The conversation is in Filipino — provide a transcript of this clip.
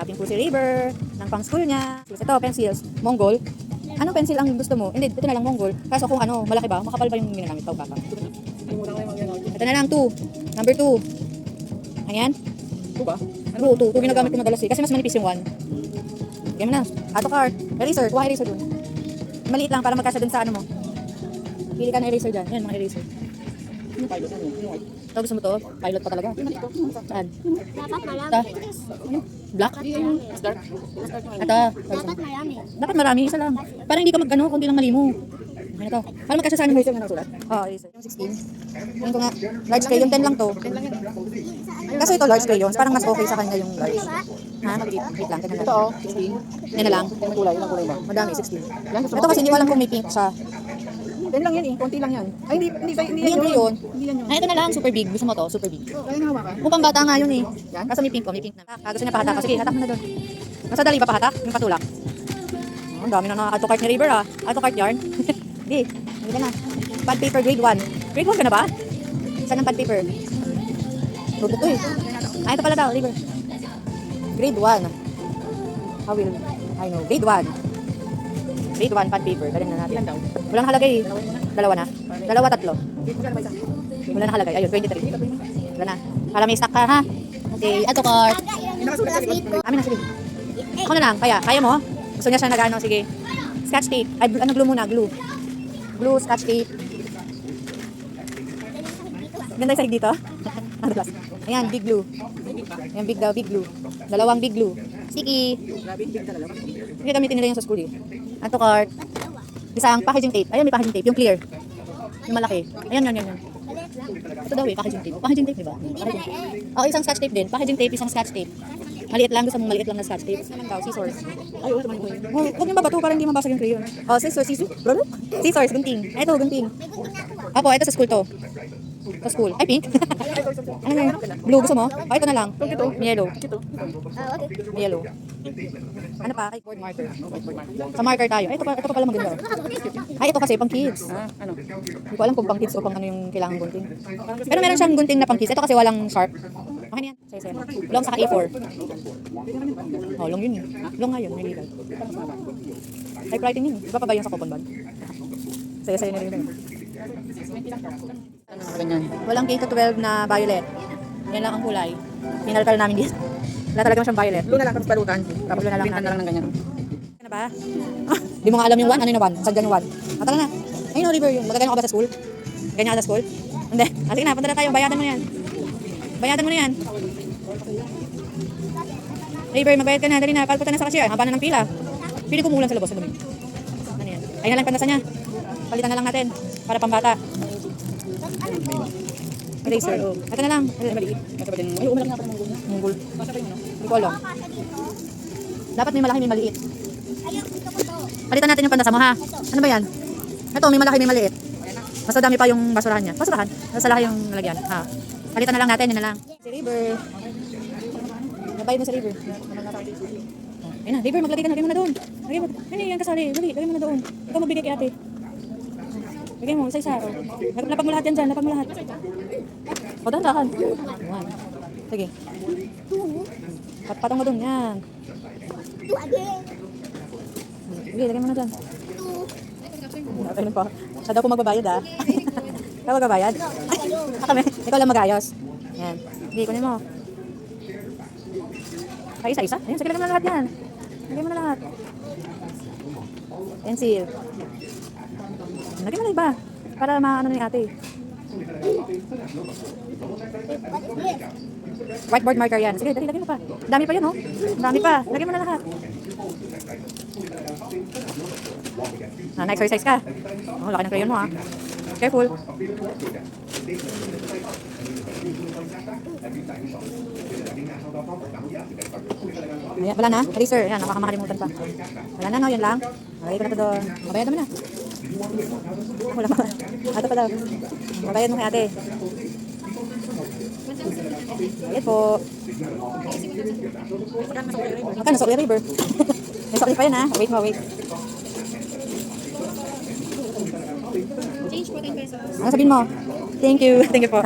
Shopping po si River ng pang school niya. Ito, pencils. Mongol. Anong pencil ang gusto mo? Hindi, ito na lang Mongol. Kaso kung ano, malaki ba? Makapal ba yung ginagamit? Tawag ka. Ito na lang, 2. Number 2. Ayan. 2 ba? 2 ginagamit ko madalas eh. Kasi mas manipis yung 1. Game na. Auto card. Eraser. Kuha eraser dun. Maliit lang para magkasya dun sa ano mo. Pili ka na eraser dyan. Yan, mga eraser. Yung pilot, ano? Yung white. Ito, gusto mo to? Pilot pa talaga. Saan? Dapat marami. Ito. Black? Mas dark. Ito. Dapat marami. Dapat marami. Isa lang. Parang hindi ka mag-ano, kundi lang mali mo. Ano to? Para magkasya sa ano mo. Eraser nga nasulat. Oo, eraser. Yung 16. Yung ko nga. Large crayon. 10 lang to. 10 lang yan. Kasi ito large crayons. Parang mas okay sa kanya yung large. Ha? Maliit. Wait lang. Tingnan Ito lang. oh, 16. Yan na lang. Ilang kulay? Ilang kulay ba? Madami. 16. Yan, gusto Ito kasi hindi ko alam kung may pink siya. 10 lang yan eh. Konti lang yan. Ay, hindi Hindi yan crayon. Hindi yan yun. Ay, ito na lang. Super big. Gusto mo to? Super big. Kaya nga hawakan. Mukhang bata nga yun eh. Yan? Kaso may pink ko. May pink na. Gusto niya pahatak. Sige, hatak mo na doon. Nasa dali pa pahatak? Yung patulak. Oh, ang dami na auto cart ni River ah. Auto cart yarn. Hindi. Hindi ka na. Pad paper grade 1. Grade 1 ka na ba? Saan ang pad paper? Notebook to eh. Ah, ito pala daw, River. Grade 1. How will I know? Grade 1. Grade 1 pad paper. Galing na natin. Ilan daw? Walang nakalagay eh. Dalawa na. Dalawa, tatlo. Magkano ba isa? Wala nakalagay. Ayun, 23. Wala na. Para may stock ka ha. Okay, auto cart. Yung nakasulat sa likod. Amin na, sige. Ako na lang, kaya mo? Gusto niya siya nag-ano, sige. Scotch tape. Ay, ano glue muna, glue. Glue, scotch tape. Ganda yung sahig dito. Ano plus? Ayan, big glue. Ayan, big daw, big glue. Dalawang big glue. Sticky. Grabe, hindi ka dalawa. Hindi gamitin nila yung sa school eh. Auto cart. Isang packaging tape. Ayan, may packaging tape. Yung clear. Yung malaki. Ayan, yan. Ito daw eh, packaging tape. Packaging tape, di ba? Packaging tape. Oh, isang scotch tape din. Packaging tape, isang scotch tape. Maliit lang, gusto mong maliit lang na scotch tape. Naman daw, scissors. Ay, oo, naman ko yun. Oh, huwag niyo mabato para hindi mabasag yung crayon. Oh, scissors. Scissors, gunting. Ay, ito, gunting. Apo, ito sa school to. Sa school. Ay, pink. Ano nga yun? Blue, gusto mo? Oh, ito na lang. Yellow. Ito. Yellow. Ano pa? Whiteboard marker. Sa marker tayo. Ay, ito pa pala maganda. Ay, ito kasi pang kids. Ah, ano? Hindi ko alam kung pang kids o pang ano yung kailangan gunting. Pero meron siyang gunting na pang kids. Ito kasi walang sharp. Okay na yan. Sige. Long sa A4. Oh, long yun yun. Long nga yun. May legal. Typewriting yun. Iba pa ba yung sa coupon bag? Saya-saya na rin yun. Ano ganyan? Walang K-12 na violet. Yan lang ang kulay. Pinalkal namin dito. Wala talaga siyang violet. Blue na lang, tapos balutan. Tapos Blue na lang pintan na lang ng ganyan. Ano ba? Di mo nga alam yung 1? Ano yung 1? Sadyan yung 1. Tara na. Ayun, Oliver yun. Magagano ka ba sa school? Ganyan ka sa school? Hindi. Sige na, punta na tayo. Bayadan mo na yan. Bayadan mo na yan. Oliver, magbayad ka na. Dali na. Palputan na sa cashier. Haba na ng pila. Pili ko mulan sa labas. Ano yan? Ayun na lang pandasan niya. Palitan na lang natin. Para pambata. Eraser. Oh. Ito na lang. Maliit. Ito ba din? Ay, umalaki na ako ng munggo niya. Munggol. Basta pa yun, ano? Hindi ko alam. Dapat may malaki, may maliit. Palitan natin yung pandasa mo ha. Ano ba yan? Ito, may malaki, may maliit. Mas madami pa yung basurahan niya. Basurahan? Mas malaki yung nalagyan. Ha. Palitan na lang natin, yun na lang. Si River. Nabayad mo sa River. Ayun na, River, maglagay ka na. Lagay mo na doon. Lagay mo. Ano yan kasali? Dali, lagay mo na doon. Ikaw magbigay kay ate. Lagay mo, isa-isa. Lapag mo lahat yan dyan, lapag mo lahat. O, dahan-dahan. Yan. Sige. Patong mo doon, yan. Sige, lagay mo na dyan. Ano pa? Siya daw po magbabayad ah. Ikaw magbabayad? Kami, ikaw lang magayos. Yan. Sige, kunin mo. Ay, isa-isa? Ayun, sige, lagay mo na lahat yan. Lagay mo na lahat. Pencil. Lagay mo na iba. Para maano na yung ate. Whiteboard marker yan. Sige, dali, lagay mo pa. Dami pa yun, oh. Dami pa. Lagay mo na lahat. Na-exercise ka. Oh, laki ng crayon mo, ah. Careful. Ayan, wala na. Eraser. Yan, nakakamakalimutan pa. Wala na, no? Yan lang. Lagay ko na ito doon. Mabayad mo na. Wala pa. Ito pa daw. Mabayad mo kay ate. Bayad po. Magkano sa Kuya River? May sakli pa yan, ha? Wait mo, wait. Change po 10 pesos. Ano sabihin mo? Thank you. Thank you po.